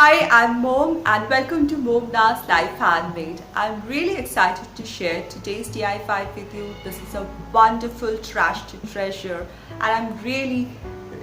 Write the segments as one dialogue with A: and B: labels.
A: Hi, I'm Mom and welcome to MomDas Life Handmade. I'm really excited to share today's DIY with you. This is a wonderful trash to treasure and I'm really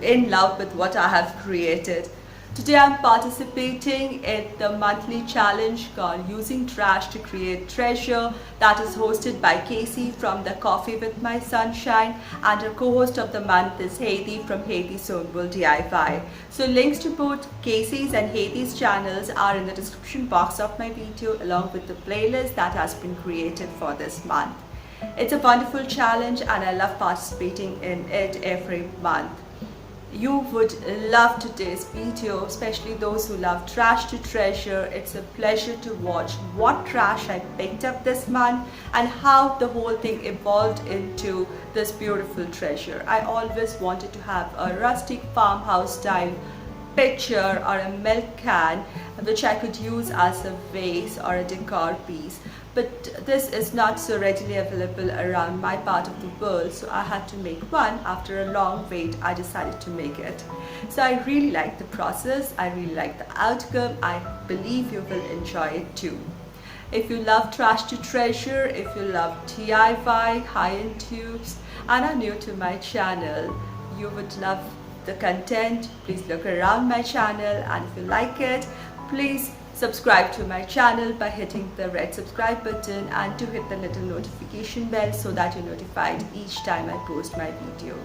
A: in love with what I have created. Today I'm participating in the monthly challenge called Using Trash to Create Treasure that is hosted by Casey from the Coffee with My Sunshine, and our co-host of the month is Heidi from Heidi Sonboul DIY. So links to both Casey's and Heidi's channels are in the description box of my video along with the playlist that has been created for this month. It's a wonderful challenge and I love participating in it every month. You would love today's video, especially those who love trash to treasure. It's a pleasure to watch what trash I picked up this month and how the whole thing evolved into this beautiful treasure. I always wanted to have a rustic farmhouse style pitcher or a milk can which I could use as a vase or a decor piece, but this is not so readily available around my part of the world, so I had to make one. After a long wait, I decided to make it. So I really like the process, I really like the outcome. I believe you will enjoy it too. If you love trash to treasure, if you love DIY, high-end tubes and are new to my channel, you would love the content. Please look around my channel, and if you like it, please subscribe to my channel by hitting the red subscribe button and to hit the little notification bell so that you're notified each time I post my video.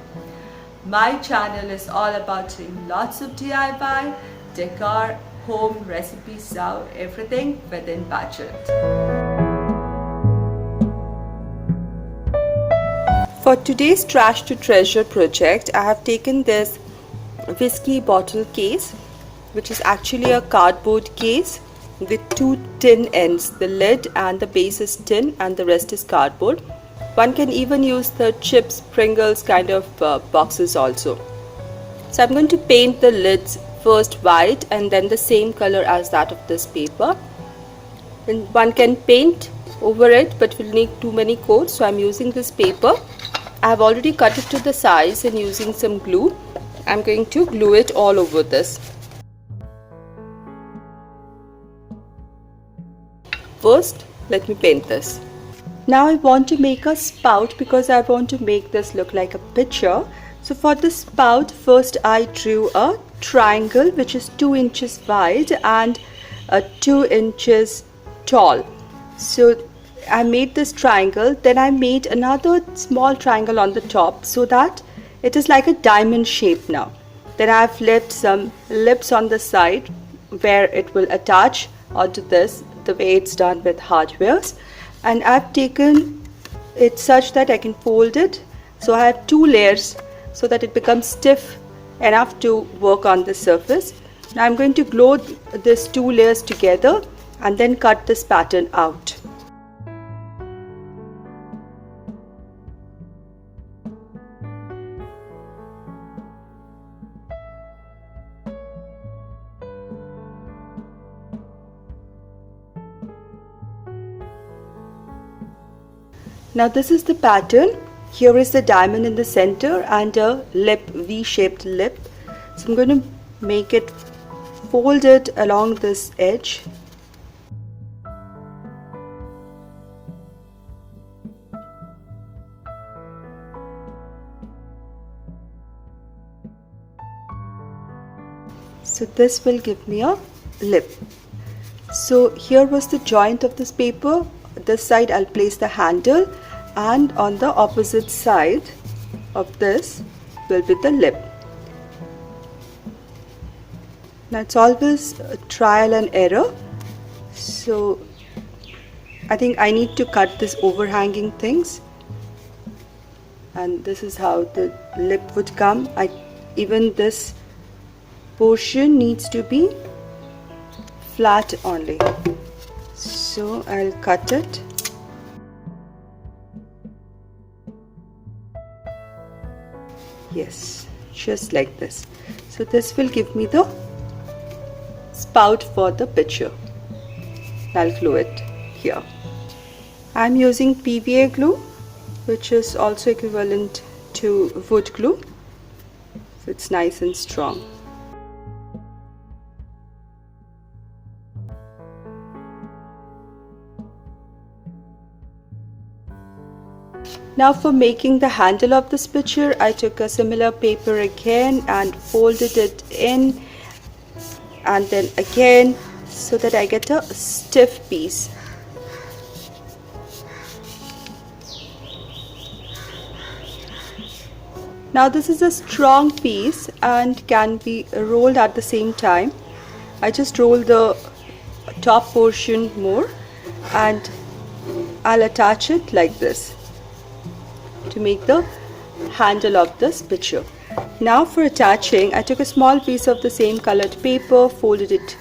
A: My channel is all about doing lots of DIY, decor, home recipes, so everything within budget. For today's trash to treasure project, I have taken this whiskey bottle case, which is actually a cardboard case with two tin ends. The lid and the base is tin and the rest is cardboard. One can even use the chips, Pringles kind of boxes also. So I'm going to paint the lids first white and then the same color as that of this paper. And one can paint over it, but will need too many coats, so I'm using this paper. I have already cut it to the size and using some glue, I'm going to glue it all over this. First, let me paint this. Now I want to make a spout because I want to make this look like a pitcher. So for the spout, first I drew a triangle which is 2 inches wide and 2 inches tall. So I made this triangle, then I made another small triangle on the top so that it is like a diamond shape now. Then I have left some lips on the side where it will attach onto this the way it's done with hardwares, and I've taken it such that I can fold it. So I have 2 layers so that it becomes stiff enough to work on the surface. Now I'm going to glue these 2 layers together and then cut this pattern out. Now this is the pattern. Here is the diamond in the center and a lip, V-shaped lip. So I'm going to make it folded along this edge. So this will give me a lip. So here was the joint of this paper. This side I'll place the handle, and on the opposite side of this will be the lip. Now it's always a trial and error, so I think I need to cut this overhanging things, and this is how the lip would come. Even this portion needs to be flat only. So I'll cut it. Yes, just like this. So this will give me the spout for the pitcher. I'll glue it here. I'm using PVA glue, which is also equivalent to wood glue. So it's nice and strong. Now for making the handle of this picture, I took a similar paper again and folded it in and then again so that I get a stiff piece. Now this is a strong piece and can be rolled at the same time. I just roll the top portion more and I'll attach it like this to make the handle of this picture. Now for attaching, I took a small piece of the same colored paper, folded it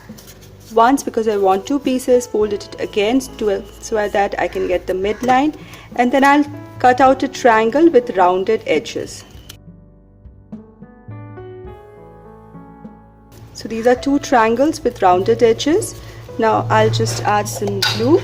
A: once because I want two pieces, folded it again so that I can get the midline, and then I'll cut out a triangle with rounded edges. So these are two triangles with rounded edges. Now I'll just add some glue.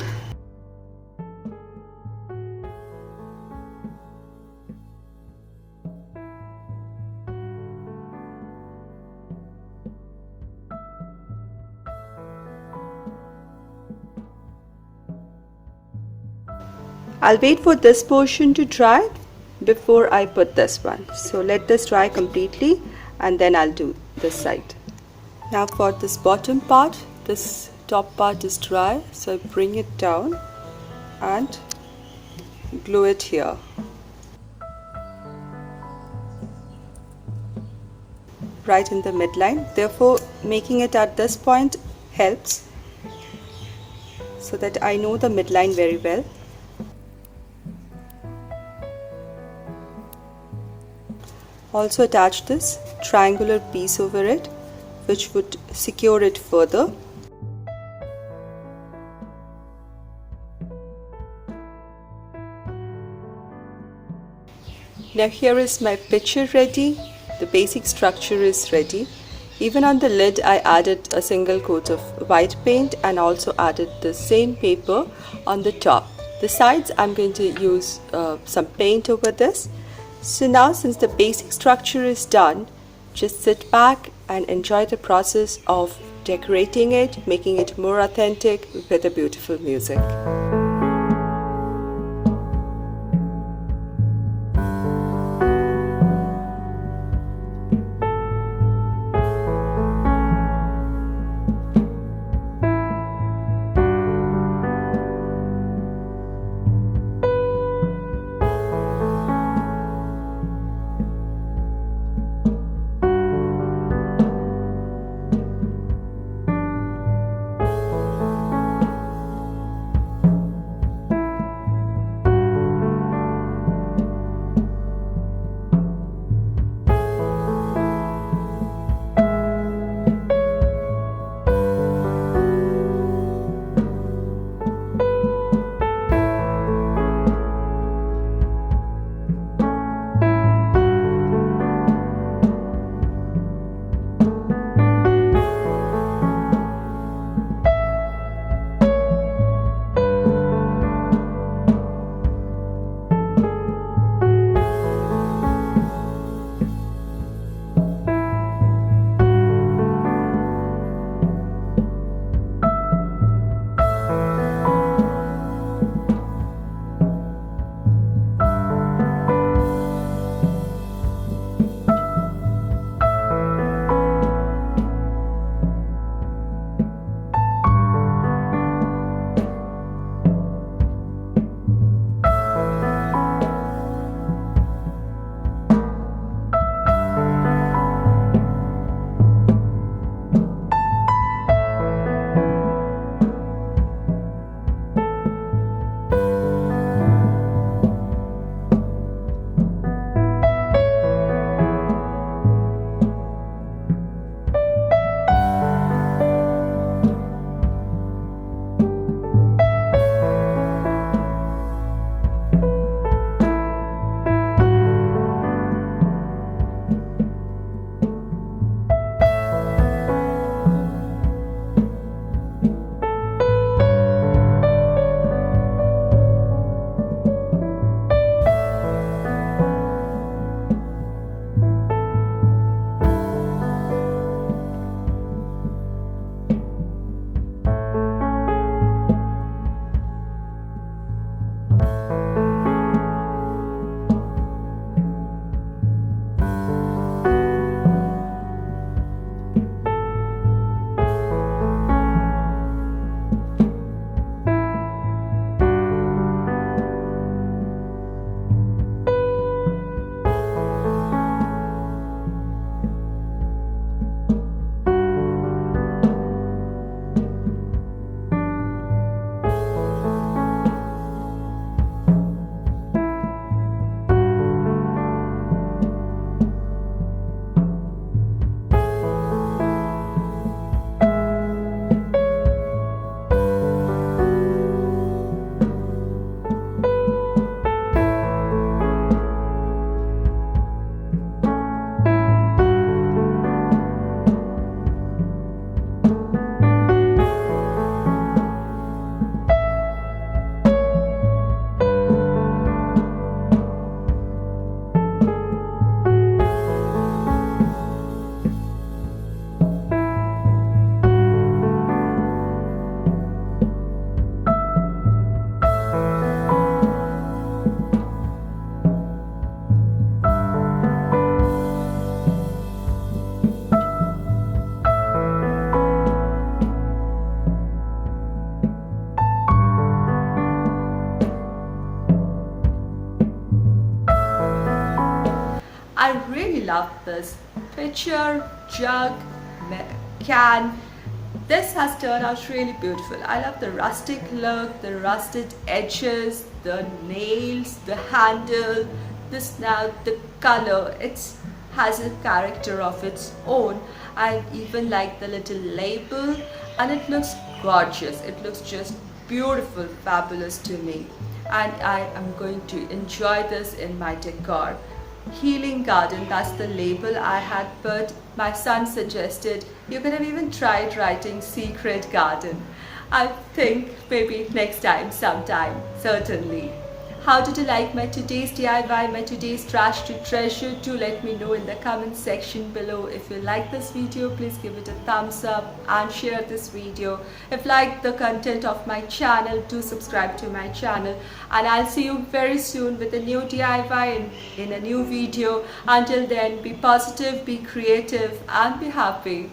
A: I'll wait for this portion to dry before I put this one. So let this dry completely and then I'll do this side. Now for this bottom part, this top part is dry, so I bring it down and glue it here. Right in the midline. Therefore, making it at this point helps so that I know the midline very well. Also attach this triangular piece over it, which would secure it further. Now here is my picture ready. The basic structure is ready. Even on the lid I added a single coat of white paint and also added the same paper on the top. The sides I'm going to use some paint over this. So now since the basic structure is done, just sit back and enjoy the process of decorating it, making it more authentic with the beautiful music. love this pitcher, jug, can. This has turned out really beautiful. I love the rustic look, the rusted edges, the nails, the handle, the snout, the color. It has a character of its own. I even like the little label, and it looks gorgeous. It looks just beautiful, fabulous to me. And I am going to enjoy this in my decor. Healing Garden, that's the label I had put. My son suggested you could have even tried writing Secret Garden. I think maybe next time, sometime, certainly. How did you like my today's DIY, my today's trash to treasure? Do let me know in the comment section below. If you like this video, please give it a thumbs up and share this video. If you like the content of my channel, do subscribe to my channel. And I'll see you very soon with a new DIY in a new video. Until then, be positive, be creative, and be happy.